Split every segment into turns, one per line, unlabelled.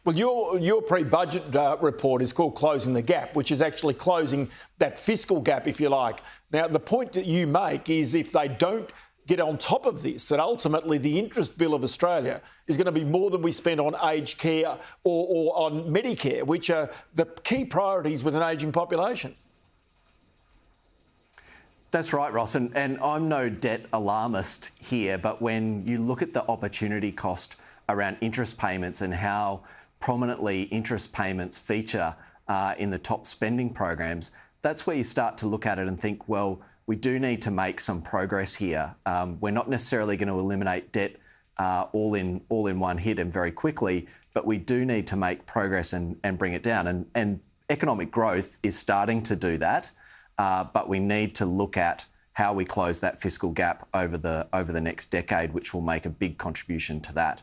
Well, your pre-budget report is called Closing the Gap, which is actually closing that fiscal gap, if you like. Now, the point that you make is if they don't get on top of this, that ultimately the interest bill of Australia is going to be more than we spend on aged care or on Medicare, which are the key priorities with an ageing population.
That's right, Ross, and I'm no debt alarmist here, but when you look at the opportunity cost around interest payments and how prominently interest payments feature in the top spending programs, that's where you start to look at it and think, well, we do need to make some progress here. We're not necessarily going to eliminate debt all in one hit and very quickly, but we do need to make progress and bring it down. And economic growth is starting to do that, but we need to look at how we close that fiscal gap over the next decade, which will make a big contribution to that.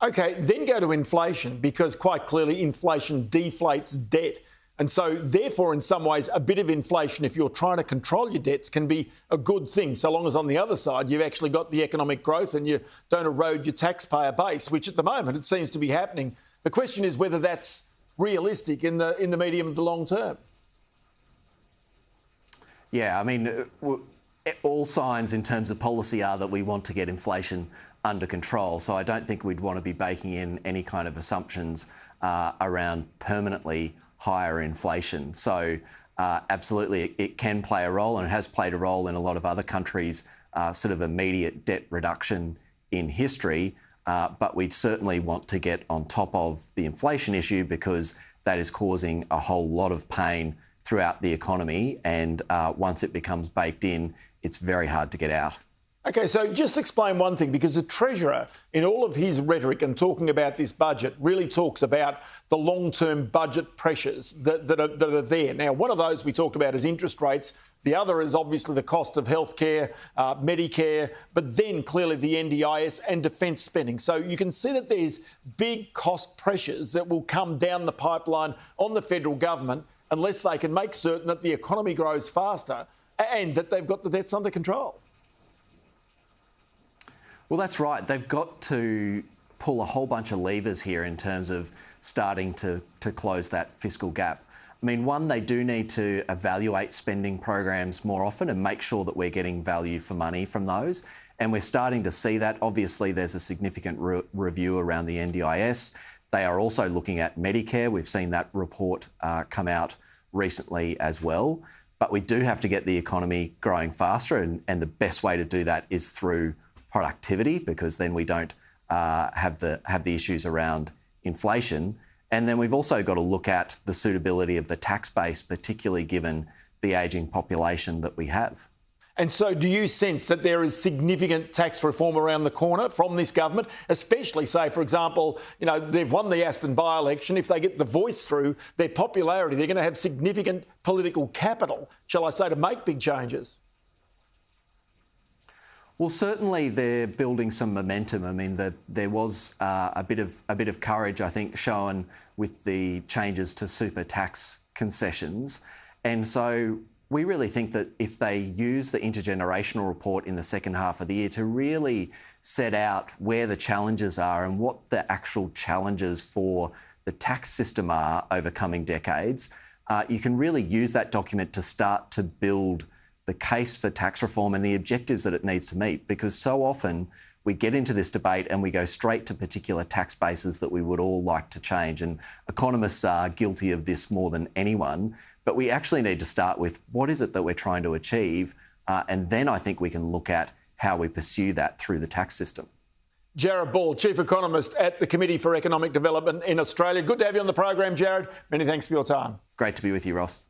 OK, then go to inflation, because quite clearly inflation deflates debt. And so, therefore, in some ways, a bit of inflation, if you're trying to control your debts, can be a good thing, so long as on the other side you've actually got the economic growth and you don't erode your taxpayer base, which at the moment it seems to be happening. The question is whether that's realistic in the medium and the long term.
Yeah, I mean, all signs in terms of policy are that we want to get inflation under control. So I don't think we'd want to be baking in any kind of assumptions around permanently higher inflation. So absolutely, it can play a role, and it has played a role in a lot of other countries' sort of immediate debt reduction in history. But we'd certainly want to get on top of the inflation issue, because that is causing a whole lot of pain throughout the economy. And once it becomes baked in, it's very hard to get out.
OK, so just explain one thing, because the Treasurer, in all of his rhetoric and talking about this budget, really talks about the long-term budget pressures that are there. Now, one of those we talked about is interest rates. The other is obviously the cost of healthcare, Medicare, but then clearly the NDIS and defence spending. So you can see that there's big cost pressures that will come down the pipeline on the federal government unless they can make certain that the economy grows faster and that they've got the debts under control.
Well, that's right. They've got to pull a whole bunch of levers here in terms of starting to close that fiscal gap. I mean, one, they do need to evaluate spending programs more often and make sure that we're getting value for money from those. And we're starting to see that. Obviously, there's a significant review around the NDIS. They are also looking at Medicare. We've seen that report come out recently as well. But we do have to get the economy growing faster, and the best way to do that is through productivity, because then we don't have the issues around inflation. And then we've also got to look at the suitability of the tax base, particularly given the ageing population that we have.
And so do you sense that there is significant tax reform around the corner from this government, especially, say, for example, you know, they've won the Aston by-election. If they get the voice through, their popularity, they're going to have significant political capital, shall I say, to make big changes?
Well, certainly they're building some momentum. I mean, there was a bit of courage, I think, shown with the changes to super tax concessions. And so we really think that if they use the intergenerational report in the second half of the year to really set out where the challenges are and what the actual challenges for the tax system are over coming decades, you can really use that document to start to build the case for tax reform and the objectives that it needs to meet, because so often we get into this debate and we go straight to particular tax bases that we would all like to change. And economists are guilty of this more than anyone. But we actually need to start with what is it that we're trying to achieve? And then I think we can look at how we pursue that through the tax system.
Jarrod Ball, Chief Economist at the Committee for Economic Development in Australia. Good to have you on the program, Jarrod. Many thanks for your time.
Great to be with you, Ross.